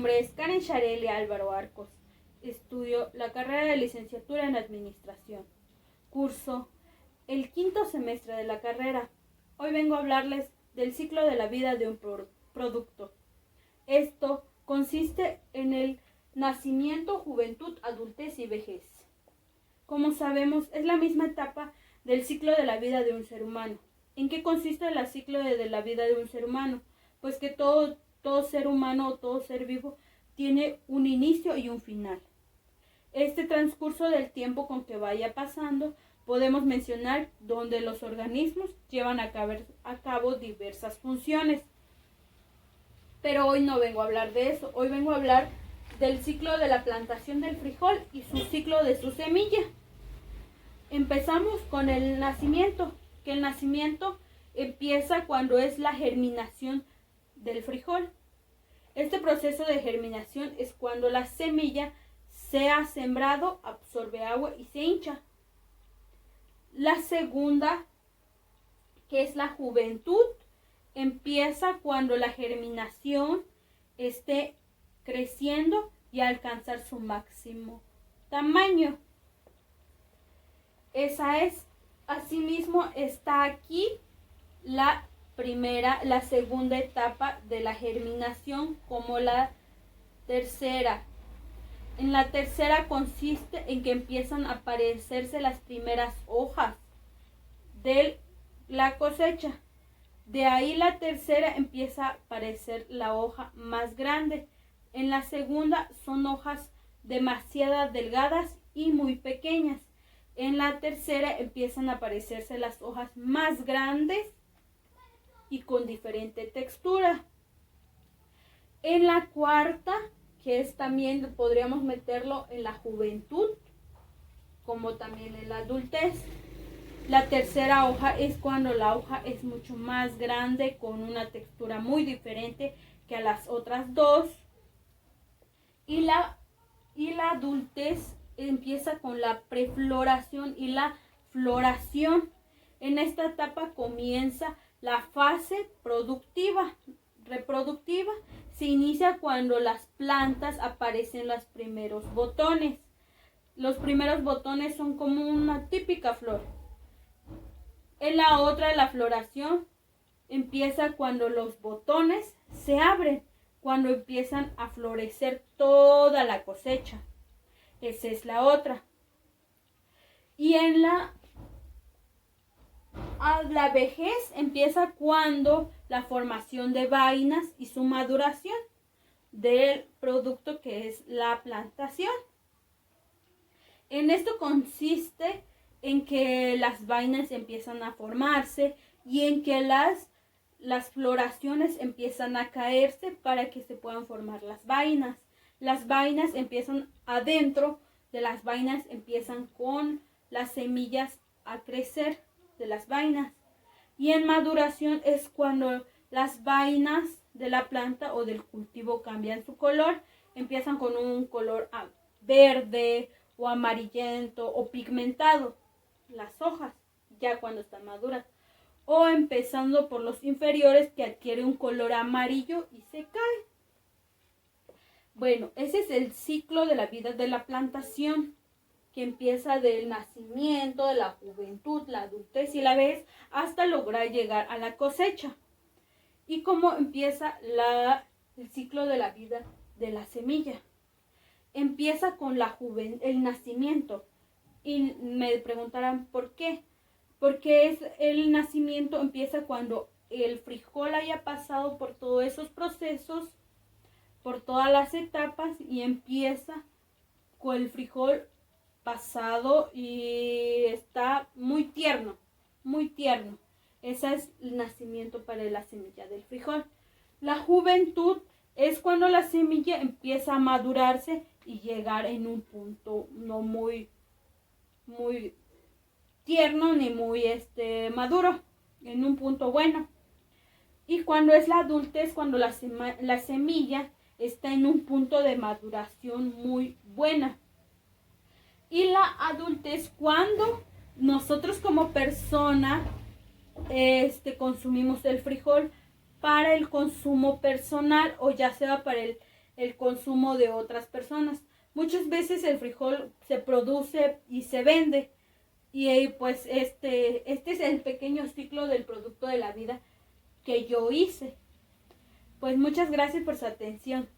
Mi nombre es Karen Shareli Álvaro Arcos. Estudio la carrera de licenciatura en Administración. Curso el quinto semestre de la carrera. Hoy vengo a hablarles del ciclo de la vida de un producto. Esto consiste en el nacimiento, juventud, adultez y vejez. Como sabemos, es la misma etapa del ciclo de la vida de un ser humano. ¿En qué consiste el ciclo de la vida de un ser humano? Pues que todo ser humano o todo ser vivo tiene un inicio y un final. Este transcurso del tiempo con que vaya pasando, podemos mencionar donde los organismos llevan a cabo diversas funciones. Pero hoy no vengo a hablar de eso, hoy vengo a hablar del ciclo de la plantación del frijol y su ciclo de su semilla. Empezamos con el nacimiento, que el nacimiento empieza cuando es la germinación del frijol. Este proceso de germinación es cuando la semilla se ha sembrado, absorbe agua y se hincha. La segunda, que es la juventud, empieza cuando la germinación esté creciendo y alcanzar su máximo tamaño. Asimismo está aquí la segunda etapa de la germinación como la tercera. En la tercera consiste en que empiezan a aparecerse las primeras hojas de la cosecha. De ahí la tercera empieza a aparecer la hoja más grande. En la segunda son hojas demasiado delgadas y muy pequeñas. En la tercera empiezan a aparecerse las hojas más grandes y con diferente textura. En la cuarta, que es también podríamos meterlo en la juventud, como también en la adultez. La tercera hoja es cuando la hoja es mucho más grande, con una textura muy diferente que a las otras dos. Y la adultez empieza con la prefloración y la floración. En esta etapa comienza la fase reproductiva. Se inicia cuando las plantas aparecen los primeros botones. Los primeros botones son como una típica flor. En la otra, la floración empieza cuando los botones se abren, cuando empiezan a florecer toda la cosecha. Esa es la otra. Y en la vejez empieza cuando la formación de vainas y su maduración del producto que es la plantación. En esto consiste en que las vainas empiezan a formarse y en que las floraciones empiezan a caerse para que se puedan formar las vainas. Las vainas empiezan adentro de las vainas, empiezan con las semillas a crecer de las vainas. Y en maduración es cuando las vainas de la planta o del cultivo cambian su color, empiezan con un color verde o amarillento o pigmentado, las hojas, ya cuando están maduras, o empezando por los inferiores que adquiere un color amarillo y se cae. Bueno, ese es el ciclo de la vida de la plantación, que empieza del nacimiento, de la juventud, la adultez y la vejez, hasta lograr llegar a la cosecha. Y cómo empieza el ciclo de la vida de la semilla. Empieza con el nacimiento. Y me preguntarán ¿por qué? Porque el nacimiento empieza cuando el frijol haya pasado por todos esos procesos, por todas las etapas, y empieza con el frijol pasado y está muy tierno, muy tierno. Ese es el nacimiento para la semilla del frijol. La juventud es cuando la semilla empieza a madurarse y llegar en un punto no muy tierno ni muy maduro, en un punto bueno. Y cuando es la adultez, cuando la semilla está en un punto de maduración muy buena. Y la adultez cuando nosotros como persona consumimos el frijol para el consumo personal o ya sea para el el consumo de otras personas. Muchas veces el frijol se produce y se vende, y pues este es el pequeño ciclo del producto de la vida que yo hice. Pues muchas gracias por su atención.